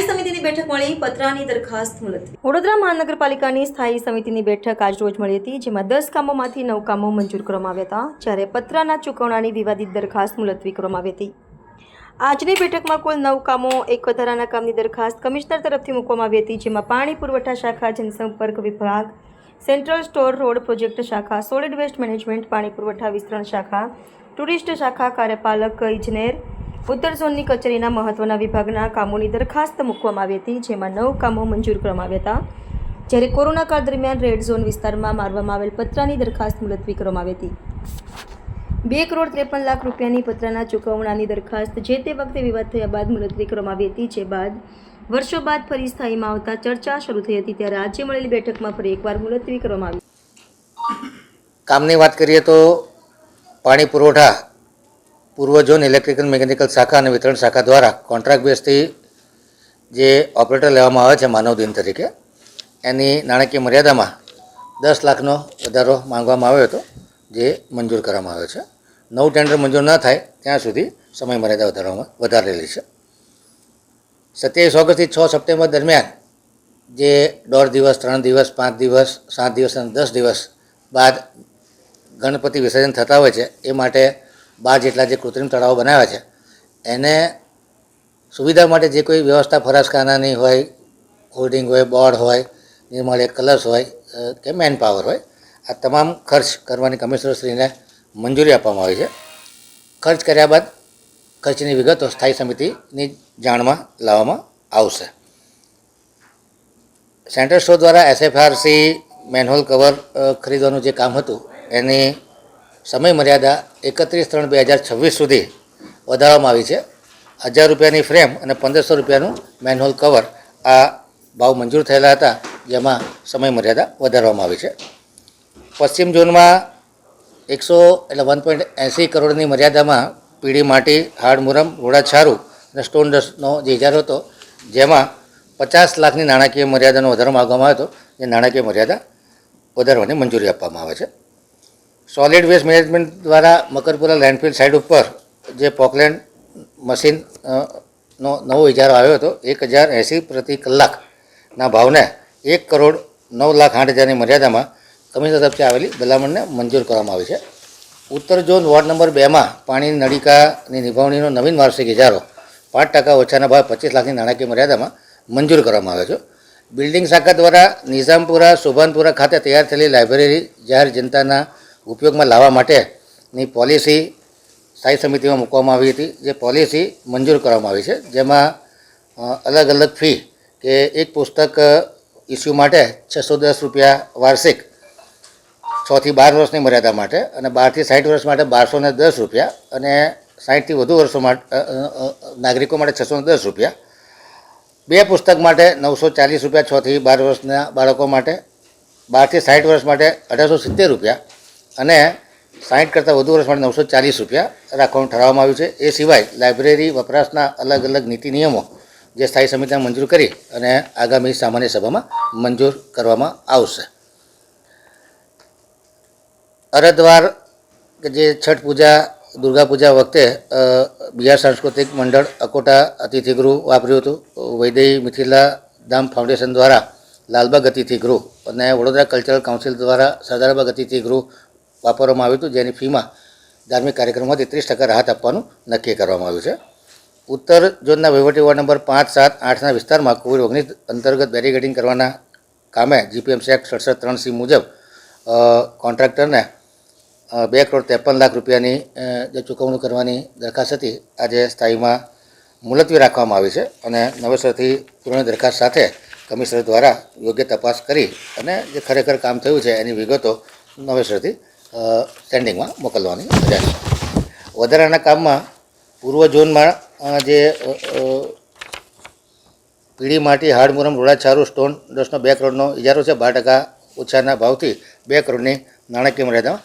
સ્થાયી સમિતિની બેઠક મળી, પતરાની દરખાસ્ત મુલતવી. વડોદરા મહાનગરપાલિકાની સ્થાયી સમિતિની બેઠક આજ રોજ મળી હતી, જેમાં 10 કામોમાંથી 9 કામો મંજૂર કરવામાં આવ્યા હતા, જ્યારે પતરાના ચૂકવણાની વિવાદિત દરખાસ્ત મુલતવી કરવામાં આવી હતી. આજની બેઠકમાં કુલ 9 કામો, એક વધારાના કામની દરખાસ્ત કમિશનર તરફથી મૂકવામાં આવી હતી, જેમાં પાણી પુરવઠા શાખા, જનસંપર્ક વિભાગ, સેન્ટ્રલ સ્ટોર રોડ પ્રોજેક્ટ શાખા, સોલિડ વેસ્ટ મેનેજમેન્ટ, પાણી પુરવઠા વિસ્તરણ શાખા, ટુરિસ્ટ શાખા, કાર્યપાલક ઇજનેર, ઉત્તર ઝોનની કચેરીના મહત્વના વિભાગના કામોની દરખાસ્ત મૂકવામાં આવી હતી, જેમાં 9 કામો મંજૂર કરવામાં આવ્યા હતા, જ્યારે કોરોના કાળ દરમિયાન રેડ ઝોન વિસ્તારમાં મારવામાં આવેલ પતરાની દરખાસ્ત મુલતવી કરવામાં આવી હતી. 2,53,00,000 રૂપિયાની પતરાના ચૂકવણાની દરખાસ્ત જે તે વખતે વિવાદ થયા બાદ મુલતવી કરવામાં આવી હતી, જે બાદ વર્ષો બાદ ફરી સ્થાયીમાં આવતા ચર્ચા શરૂ થઈ હતી, ત્યારે આજે મળેલી બેઠકમાં ફરી એકવાર મુલતવી કરવામાં આવી. કામની વાત કરીએ તો પાણી પુરવઠા પૂર્વ ઝોન ઇલેક્ટ્રિકલ મિકેનિકલ શાખા અને વિતરણ શાખા દ્વારા કોન્ટ્રાક્ટ બેઝથી જે ઓપરેટર લેવામાં આવે છે માનવ દિન તરીકે, એની નાણાકીય મર્યાદામાં 10 લાખનો વધારો માંગવામાં આવ્યો હતો, જે મંજૂર કરવામાં આવ્યો છે. નવું ટેન્ડર મંજૂર ન થાય ત્યાં સુધી સમય મર્યાદા વધારેલી છે. 27 ઓગસ્ટથી 6 સપ્ટેમ્બર દરમિયાન જે 1.5 દિવસ, 3 દિવસ, 5 દિવસ, 7 દિવસ અને 10 દિવસ બાદ ગણપતિ વિસર્જન થતા હોય છે, એ માટે 12 જેટલા જે કૃત્રિમ તળાવો બનાવ્યા છે, એને સુવિધા માટે જે કોઈ વ્યવસ્થા ફરસખાનાની હોય, હોર્ડિંગ હોય, બોર્ડ હોય, નિર્માણ કલર્સ હોય કે મેન પાવર હોય, આ તમામ ખર્ચ કરવાની કમિશનરશ્રીને મંજૂરી આપવામાં આવી છે. ખર્ચ કર્યા બાદ ખર્ચની વિગતો સ્થાયી સમિતિની જાણમાં લાવવામાં આવશે. સેન્ટ્રલ સ્ટોર દ્વારા SFRC મેનહોલ કવર ખરીદવાનું જે કામ હતું, એની સમય મર્યાદા 31/3/2026 સુધી વધારવામાં આવી છે. 1000 રૂપિયાની ફ્રેમ અને 1500 રૂપિયાનું મેનહોલ કવર આ ભાવ મંજૂર થયેલા હતા, જેમાં સમય મર્યાદા વધારવામાં આવી છે. પશ્ચિમ ઝોનમાં 180 કરોડની મર્યાદામાં પીળી માટી, હાડમુરમ, રોડાછારું અને સ્ટોન ડસ્ટનો જે ઇજારો હતો, જેમાં 50 લાખની નાણાકીય મર્યાદાનો વધારો માગવામાં આવ્યો હતો, જે નાણાકીય મર્યાદા વધારવાની મંજૂરી આપવામાં આવે છે. સોલિડ વેસ્ટ મેનેજમેન્ટ દ્વારા મકરપુરા લેન્ડફિલ સાઇડ ઉપર જે પોકલેન્ડ મશીનનો નવો ઇજારો આવ્યો હતો, 1080 પ્રતિ કલાકના ભાવને 1,09,08,000ની મર્યાદામાં કમિશનર તરફથી આવેલી ભલામણને મંજૂર કરવામાં આવી છે. ઉત્તર ઝોન વોર્ડ નંબર 2માં પાણીની નળિકાની નિભાવણીનો નવીન વાર્ષિક ઇજારો 5% ઓછાના ભાવે 25 લાખની નાણાકીય મર્યાદામાં મંજૂર કરવામાં આવ્યો છે. બિલ્ડિંગ શાખા દ્વારા નિઝામપુરા, શોભાનપુરા ખાતે તૈયાર થયેલી લાઇબ્રેરી જાહેર જનતાના ઉપયોગમાં લાવવા માટેની પોલિસી સ્થાયી સમિતિમાં મૂકવામાં આવી હતી, જે પોલિસી મંજૂર કરવામાં આવી છે, જેમાં અલગ અલગ ફી કે એક પુસ્તક ઇસ્યુ માટે 610 રૂપિયા વાર્ષિક 6 થી 12 વર્ષની મર્યાદા માટે, અને 12 થી 60 વર્ષ માટે 1210 રૂપિયા, અને 60 થી વધુ વર્ષો માટે નાગરિકો માટે 610 રૂપિયા. 2 પુસ્તક માટે 940 રૂપિયા 6 થી 12 વર્ષના બાળકો માટે, 12 થી 60 વર્ષ માટે 1870 રૂપિયા, અને 60 કરતાં વધુ વર્ષ માટે 940 રૂપિયા રાખવાનું ઠરાવવામાં આવ્યું છે. એ સિવાય લાઇબ્રેરી વપરાશના અલગ અલગ નીતિ નિયમો જે સ્થાયી સમિતિને મંજૂર કરી અને આગામી સામાન્ય સભામાં મંજૂર કરવામાં આવશે. અરજદાર કે જે છઠ પૂજા, દુર્ગા પૂજા વખતે બિહાર સાંસ્કૃતિક મંડળ અકોટા અતિથિગૃહ વાપર્યું હતું. વૈદય મિથિલા ધામ ફાઉન્ડેશન દ્વારા લાલબાગ અતિથિગૃહ અને વડોદરા કલ્ચરલ કાઉન્સિલ દ્વારા સરદારબાગ અતિથિગૃહ વાપરવામાં આવ્યું હતું, જેની ફીમાં ધાર્મિક કાર્યક્રમોથી 30% રાહત આપવાનું નક્કી કરવામાં આવ્યું છે. ઉત્તર ઝોનના વહીવટી વોર્ડ નંબર 5, 7, 8ના વિસ્તારમાં COVID-19 અંતર્ગત બેરીકેડિંગ કરવાના કામે GPMC એક્ટ 67(3)C મુજબ કોન્ટ્રાક્ટરને 2,53,00,000 રૂપિયાની જે ચૂકવણું કરવાની દરખાસ્ત હતી, આજે સ્થાયીમાં મુલતવી રાખવામાં આવી છે, અને નવેસરથી પૂર્ણ દરખાસ્ત સાથે કમિશનર દ્વારા યોગ્ય તપાસ કરી અને જે ખરેખર કામ થયું છે એની વિગતો નવેસરથી સેન્ડિંગમાં મોકલવાની રહેશે. વધારાના કામમાં પૂર્વ ઝોનમાં જે પીળી માટી, હાડમુરમ, રોડાછારું, સ્ટોન ડસ્ટનો 2 કરોડનો ઇજારો છે, 12% ઓછાના ભાવથી 2 કરોડની નાણાકીય મર્યાદામાં